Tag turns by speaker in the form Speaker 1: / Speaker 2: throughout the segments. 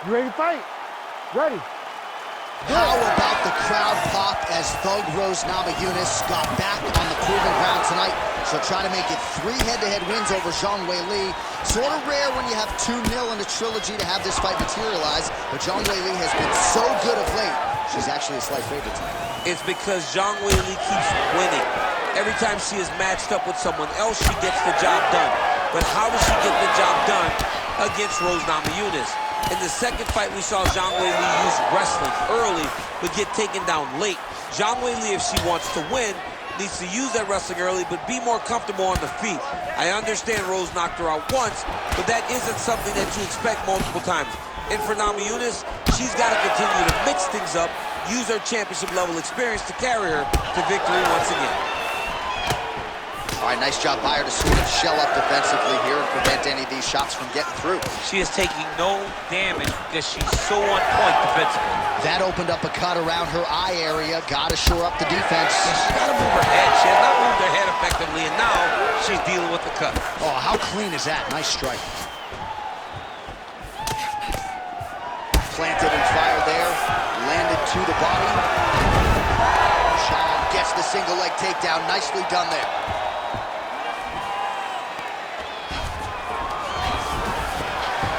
Speaker 1: You ready to fight? Ready.
Speaker 2: How about the crowd pop as Thug Rose Namajunas got back on the proving ground tonight? She'll try to make it 3 head-to-head wins over Weili. Sort of rare when you have 2-0 in a trilogy to have this fight materialize, but Weili has been so good of late, she's actually a slight favorite tonight.
Speaker 3: It's because Weili keeps winning. Every time she is matched up with someone else, she gets the job done. But how does she get the job done against Rose Namajunas? In the second fight, we saw Weili use wrestling early, but get taken down late. Weili, if she wants to win, needs to use that wrestling early, but be more comfortable on the feet. I understand Rose knocked her out once, but that isn't something that you expect multiple times. And for Namajunas, she's got to continue to mix things up, use her championship-level experience to carry her to victory once again.
Speaker 2: All right, nice job by her to sort of shell up defensively here and prevent any of these shots from getting through.
Speaker 4: She is taking no damage because she's so on point defensively.
Speaker 2: That opened up a cut around her eye area. Got to shore up the defense.
Speaker 4: She's got to move her head. She has not moved her head effectively, and now she's dealing with the cut.
Speaker 2: Oh, how clean is that? Nice strike. Planted and fired there. Landed to the body. Sean gets the single leg takedown. Nicely done there.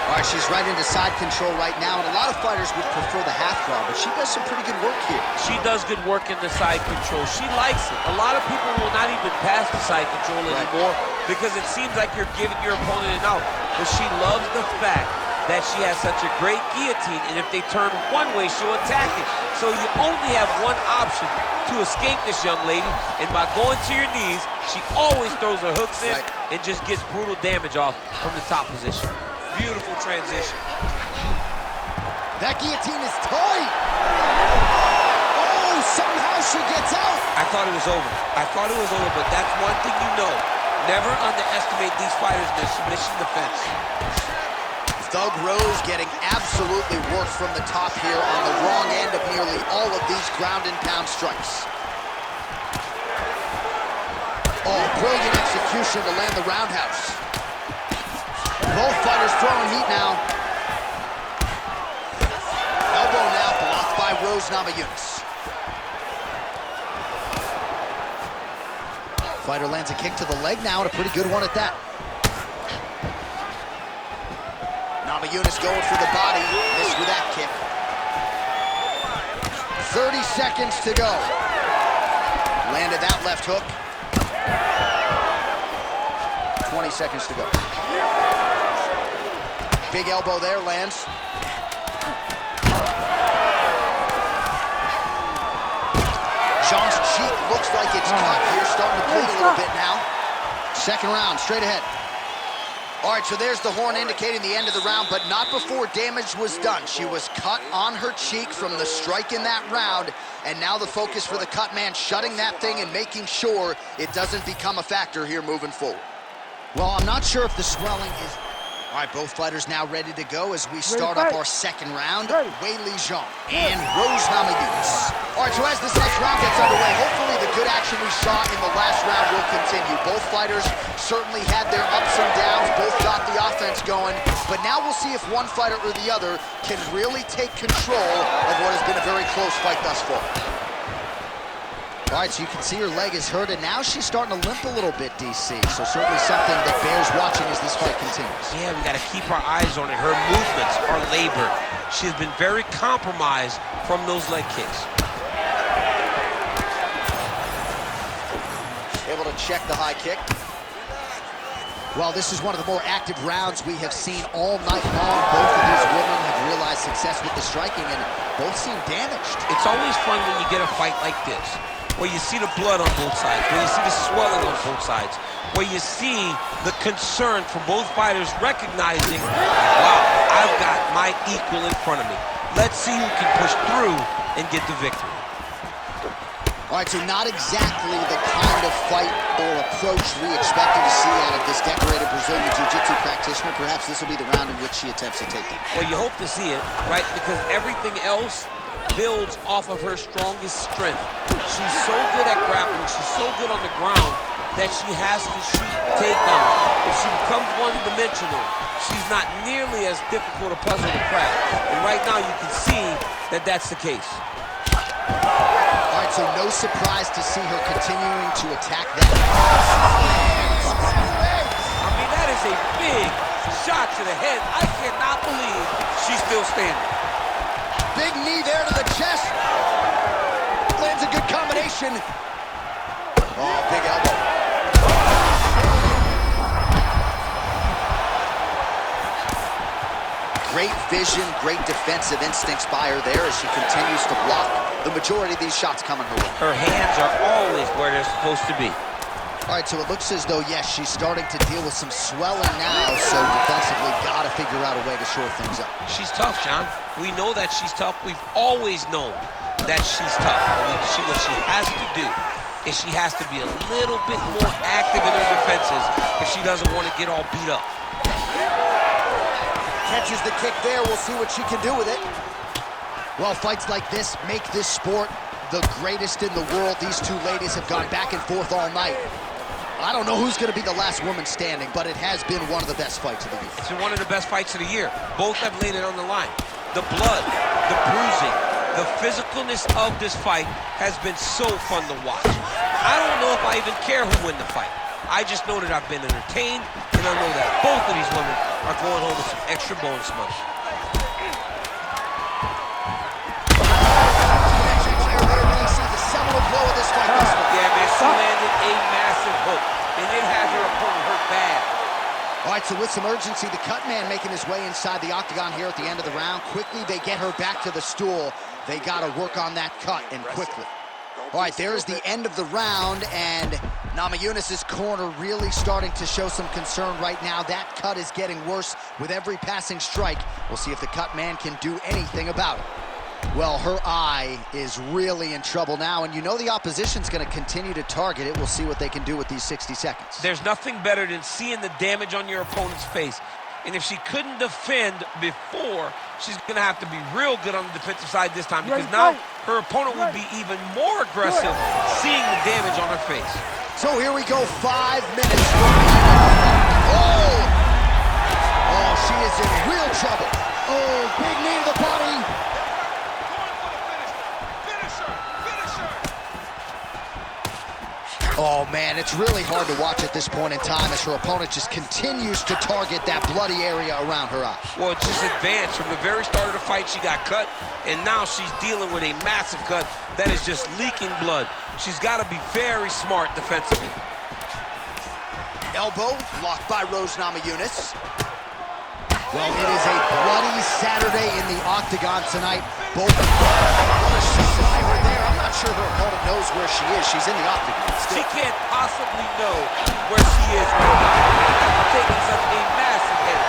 Speaker 2: All right, she's right into side control right now, and a lot of fighters would prefer the half guard, but she does some pretty good work here.
Speaker 4: She does good work in the side control. She likes it. A lot of people will not even pass the side control anymore because it seems like you're giving your opponent an out. But she loves the fact that she has such a great guillotine, and if they turn one way, she'll attack it. So you only have one option to escape this young lady, and by going to your knees, she always throws her hooks in and just gets brutal damage off from the top position. Beautiful transition.
Speaker 2: That guillotine is tight. Oh, somehow she gets out.
Speaker 3: I thought it was over. But that's one thing you know. Never underestimate these fighters in their submission defense.
Speaker 2: Thug Rose getting absolutely worked from the top here on the wrong end of nearly all of these ground and pound strikes. Oh, brilliant execution to land the roundhouse. Both fighters throwing heat now. Elbow now blocked by Rose Namajunas. Fighter lands a kick to the leg now, and a pretty good one at that. Namajunas going for the body. Missed with that kick. 30 seconds to go. Landed that left hook. 20 seconds to go. Big elbow there, lands. Jean's cheek looks like it's cut here, starting to bleed a little bit now. Second round, straight ahead. All right, so there's the horn indicating the end of the round, but not before damage was done. She was cut on her cheek from the strike in that round, and now the focus for the cut man, shutting that thing and making sure it doesn't become a factor here moving forward. Well, I'm not sure if the swelling is... All right, both fighters now ready to go as we start up our second round. Weili and Rose Namajunas. All right, so as this next round gets underway, hopefully the good action we saw in the last round will continue. Both fighters certainly had their ups and downs, both got the offense going, but now we'll see if one fighter or the other can really take control of what has been a very close fight thus far. All right, so you can see her leg is hurt, and now she's starting to limp a little bit, DC. So certainly something that bears watching as this fight continues.
Speaker 4: Yeah, we got to keep our eyes on it. Her movements are labored. She's been very compromised from those leg kicks.
Speaker 2: Able to check the high kick. Well, this is one of the more active rounds we have seen all night long. Both of these women have realized success with the striking, and both seem damaged.
Speaker 4: It's always fun when you get a fight like this, where you see the blood on both sides, where you see the swelling on both sides, where you see the concern from both fighters recognizing, wow, I've got my equal in front of me. Let's see who can push through and get the victory.
Speaker 2: All right, so not exactly the kind of fight or approach we expected to see out of this decorated Brazilian Jiu-Jitsu practitioner. Perhaps this will be the round in which she attempts to take them.
Speaker 4: Well, you hope to see it, right? Because everything else builds off of her strongest strength. She's so good at grappling, she's so good on the ground,
Speaker 3: that she has to shoot takedowns. If she becomes one-dimensional, she's not nearly as difficult a puzzle to crack. And right now you can see that that's the case.
Speaker 2: All right, so no surprise to see her continuing to attack that.
Speaker 3: I mean, that is a big shot to the head. I cannot believe she's still standing.
Speaker 2: Big knee there to the chest. Lands a good combination. Oh, big elbow. Great vision, great defensive instincts by her there as she continues to block the majority of these shots coming her way.
Speaker 3: Her hands are always where they're supposed to be.
Speaker 2: All right, so it looks as though, yes, she's starting to deal with some swelling now, so defensively gotta figure out a way to shore things up.
Speaker 3: She's tough, John. We know that she's tough. We've always known that she's tough. What she has to do is she has to be a little bit more active in her defenses if she doesn't want to get all beat up.
Speaker 2: Catches the kick there. We'll see what she can do with it. Well, fights like this make this sport the greatest in the world. These two ladies have gone back and forth all night. I don't know who's going to be the last woman standing, but it has been one of the best fights of the year.
Speaker 3: It's been one of the best fights of the year. Both have laid it on the line. The blood, the bruising, the physicalness of this fight has been so fun to watch. I don't know if I even care who wins the fight. I just know that I've been entertained, and I know that both of these women are going home with some extra bonus money. Yeah, man, she landed a massive hook, and it has her opponent hurt bad.
Speaker 2: All right, so with some urgency, the cut man making his way inside the octagon here at the end of the round. Quickly, they get her back to the stool. They got to work on that cut, and quickly. All right, there's the end of the round, and Namajunas' corner really starting to show some concern right now. That cut is getting worse with every passing strike. We'll see if the cut man can do anything about it. Well, her eye is really in trouble now, and you know the opposition's going to continue to target it. We'll see what they can do with these 60 seconds.
Speaker 3: There's nothing better than seeing the damage on your opponent's face. And if she couldn't defend before, she's going to have to be real good on the defensive side this time, because now her opponent would be even more aggressive seeing the damage on her face.
Speaker 2: So here we go, 5 minutes. Oh! Oh, she is in real trouble. Oh, big knee to the body. Oh, man, it's really hard to watch at this point in time as her opponent just continues to target that bloody area around her eye.
Speaker 3: Well, it's just advanced. From the very start of the fight, she got cut, and now she's dealing with a massive cut that is just leaking blood. She's got to be very smart defensively.
Speaker 2: Elbow blocked by Rose Namajunas. Well, it is a bloody Saturday in the octagon tonight. Both survivor there. I'm not sure her opponent knows where she is. She's in the octagon still.
Speaker 3: She can't possibly know where she is right now. Taking such a massive hit.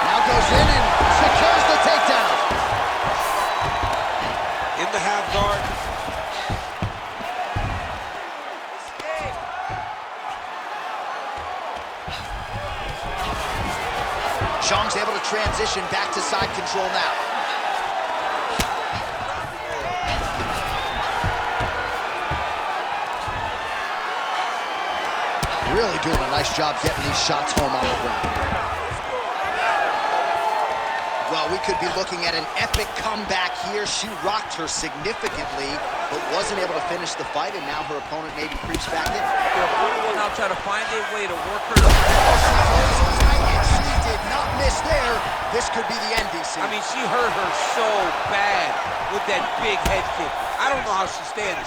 Speaker 2: Now goes in and secures the takedown.
Speaker 3: In the half guard.
Speaker 2: Zhang's able to transition back to side control now. Really doing a nice job getting these shots home on the ground. Well, we could be looking at an epic comeback here. She rocked her significantly, but wasn't able to finish the fight, and now her opponent maybe creeps back in.
Speaker 3: Her opponent will now try to find a way to work her to...
Speaker 2: Did not miss there. This could be the end, DC.
Speaker 3: I mean, she hurt her so bad with that big head kick. I don't know how she stands.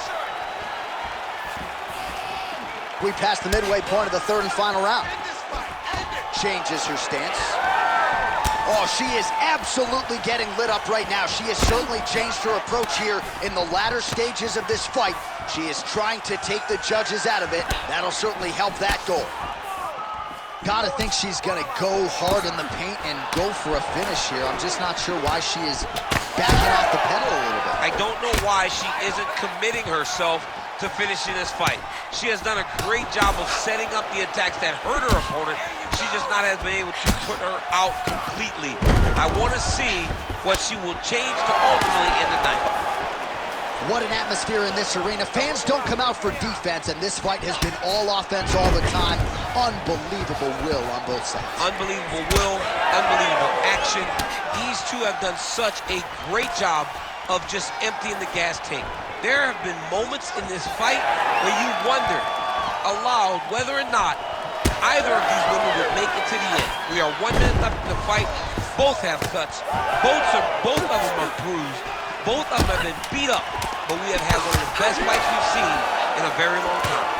Speaker 2: We passed the midway point of the third and final round. Changes her stance. Oh, she is absolutely getting lit up right now. She has certainly changed her approach here in the latter stages of this fight. She is trying to take the judges out of it. That'll certainly help that goal. Gotta think she's gonna go hard in the paint and go for a finish here. I'm just not sure why she is backing off the pedal a little bit.
Speaker 3: I don't know why she isn't committing herself to finishing this fight. She has done a great job of setting up the attacks that hurt her opponent. She just not has been able to put her out completely. I want to see what she will change to ultimately end the night.
Speaker 2: What an atmosphere in this arena. Fans don't come out for defense, and this fight has been all offense all the time. Unbelievable will on both sides.
Speaker 3: Unbelievable will, unbelievable action. These two have done such a great job of just emptying the gas tank. There have been moments in this fight where you wonder aloud whether or not either of these women would make it to the end. We are 1 minute left in the fight. Both have cuts. Both of them are bruised. Both of them have been beat up. But we have had one of the best fights we've seen in a very long time.